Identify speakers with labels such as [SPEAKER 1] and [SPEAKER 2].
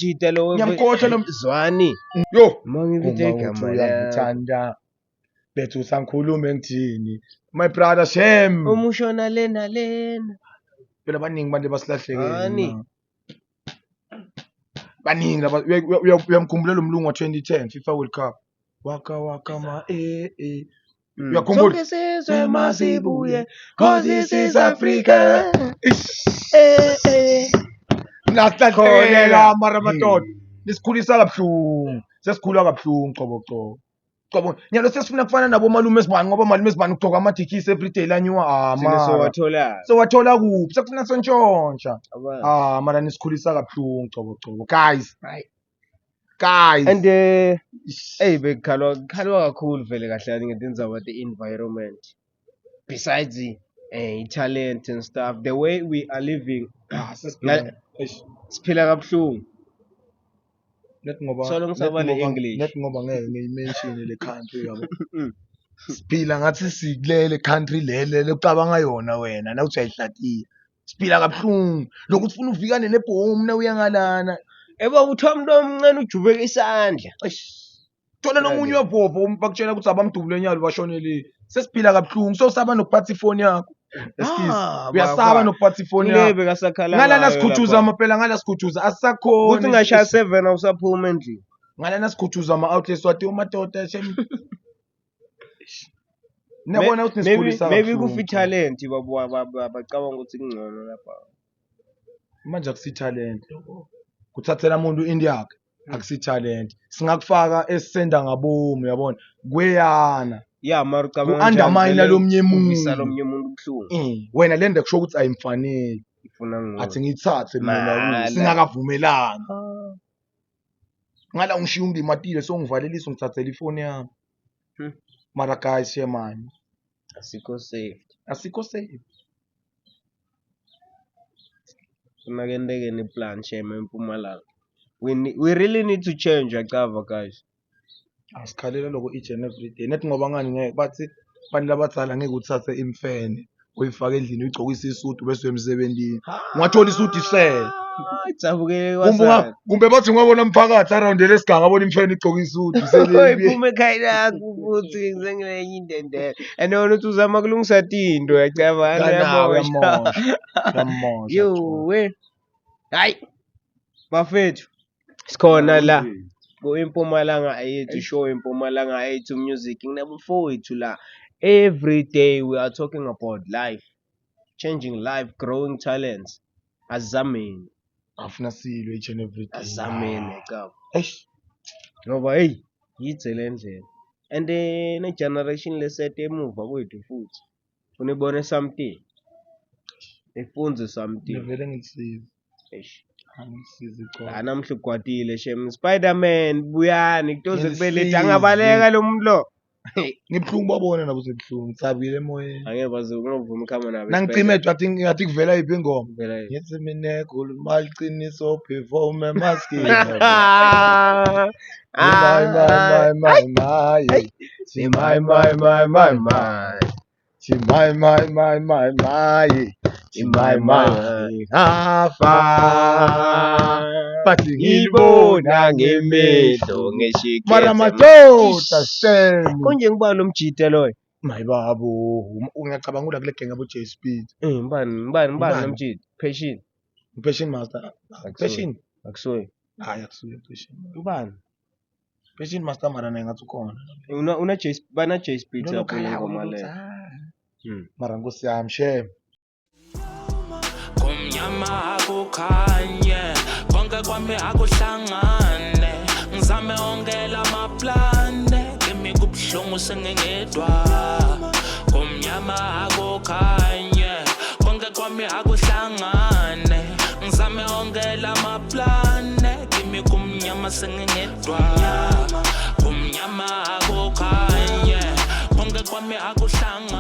[SPEAKER 1] Jitelo
[SPEAKER 2] Ngiyamkhohlwa lo
[SPEAKER 1] Zwani.
[SPEAKER 2] yo
[SPEAKER 1] Mangibithe igama la.
[SPEAKER 2] uyangithanda bethu sangikhulume ngithini my brother Shem
[SPEAKER 1] Umushona lena.
[SPEAKER 2] phela baningi bantu basilahlekele
[SPEAKER 1] Hani.
[SPEAKER 2] baningi uyamkhumbula lo mlungu wa2010 FIFA World Cup waka ma uyakhumbula
[SPEAKER 1] Sonke sizwe masibuye
[SPEAKER 2] cause this is Africa
[SPEAKER 1] Khona
[SPEAKER 2] nahlahlela mara madoda nisikhulisa kabuhlungu sesikhula kabuhlungu cobo nyalo sesifuna kufana nabo malume esibani ngoba malume esibani ugcoka amadikisi everyday lanywa
[SPEAKER 1] so
[SPEAKER 2] wathola kuphi sekufuna sontshontsha mara nisikhulisa kabuhlungu cobo guys
[SPEAKER 1] and bekhalwa kakhulu vele kahle ngetinza about the environment besides talent and stuff the way we are living siphila kabuhlungu
[SPEAKER 2] ngoba ngeke ngiyimention le country yabo siphila ngathi sikulele country lele ucabanga yona wena na uthi ayihlatile siphila kabuhlungu lokuthi ufuna uvikane nebhomu na uyangalana
[SPEAKER 1] uthola umuntu omncane ujubeka isandla
[SPEAKER 2] thola nomunye wavovo bakutshela ukuthi abamdubule enyalo bashonele sesiphila kabuhlungu so saba nokuphatha ifoni yakho uyasaba nokuphatha ifoni yakho ngala sikhuthuza amaphela ngala sikhuthuza asisakhona
[SPEAKER 1] ukuthi ngashaya 7 awusaphuma endlini
[SPEAKER 2] ngala sikhuthuza ama-outlets wathi umadoda nabona ukuthi nisikhulisa
[SPEAKER 1] maybe kufi talent bacabanga ukuthi kungcono lapha
[SPEAKER 2] manje akusi talent kuthathela umuntu into yakhe akusi talent singakufaka esisenda ngabomu uyabona kweyana
[SPEAKER 1] mara ucabanga
[SPEAKER 2] undermine lomnye umuntu
[SPEAKER 1] buhlungu
[SPEAKER 2] wena lende kusho ukuthi ayimfanele athi ngithathe mina singakavumelani ngala ungishiya ungimatile so ngivalelisa ngithathela ifoni yami mara guys man
[SPEAKER 1] asikho safe kunakendekeni plan shame eMpumalanga we really need to change akava guys
[SPEAKER 2] asikhalela lokho each and every day nethi ngoba ngani ngeke bathi abantu labadala ngeke uthathe imfene uyifaka endlini uyigcokisa isudu bese uyemsebenzini ungathola isudu isele
[SPEAKER 1] ijabukele kwasana
[SPEAKER 2] kumbe bathi ngwabona umphakathi around lesiganga abona imfene igcoka isudu
[SPEAKER 1] iphume ekhaya lakho futhi ngisengenye indendele and wona uthi uzama kulungisa tinto yacabanga
[SPEAKER 2] yamosha
[SPEAKER 1] we hayi bafethu sikhona la Impumalanga ayethu show Impumalanga ayethu music nginabafowethu la every day we are talking about life changing life growing talents azameni
[SPEAKER 2] afuna silwe each and every day
[SPEAKER 1] azameni ngoba yithe le ndlela and ne generation lesethe emuva kwethu futhi unibone something ifunze something
[SPEAKER 2] vele ngisiza
[SPEAKER 1] namhla ukwatile shem Spider-Man buyani kutoze kubelethe angabaleka lo muntu lo
[SPEAKER 2] ngibhlungu babona nabo sebhlungu ngitsabile emoyeni
[SPEAKER 1] angeke bazovuma ikhama nabo
[SPEAKER 2] nangicimethwe athi kuvela iphi ingoma ngithi mina ekhuluma iqiniso perform mask my bathi ngibona ngemehlo ngeshikhe mara madoda
[SPEAKER 1] konje ngiba lo mjite loyo
[SPEAKER 2] mayibabo ungiyacabanga ula kule gang abo J Speed
[SPEAKER 1] mbani lo mjite
[SPEAKER 2] Passion Master Passion
[SPEAKER 1] akusoyi
[SPEAKER 2] akusuye Passion
[SPEAKER 1] ubani
[SPEAKER 2] Passion Master mara naye ngathi ukhona
[SPEAKER 1] una J Speed lapho ngoma le
[SPEAKER 2] mara nkosi yami Shem
[SPEAKER 3] kumnyama akukhanye konke kwami akuhlangane ngizame ongela amaplane kimi kubuhlungu sengengedwa kumnyama akukhanye konke kwami akuhlangane ngizame ongela amaplane kimi kumnyama sengengedwa kumnyama akukhanye konke kwami akuhlangane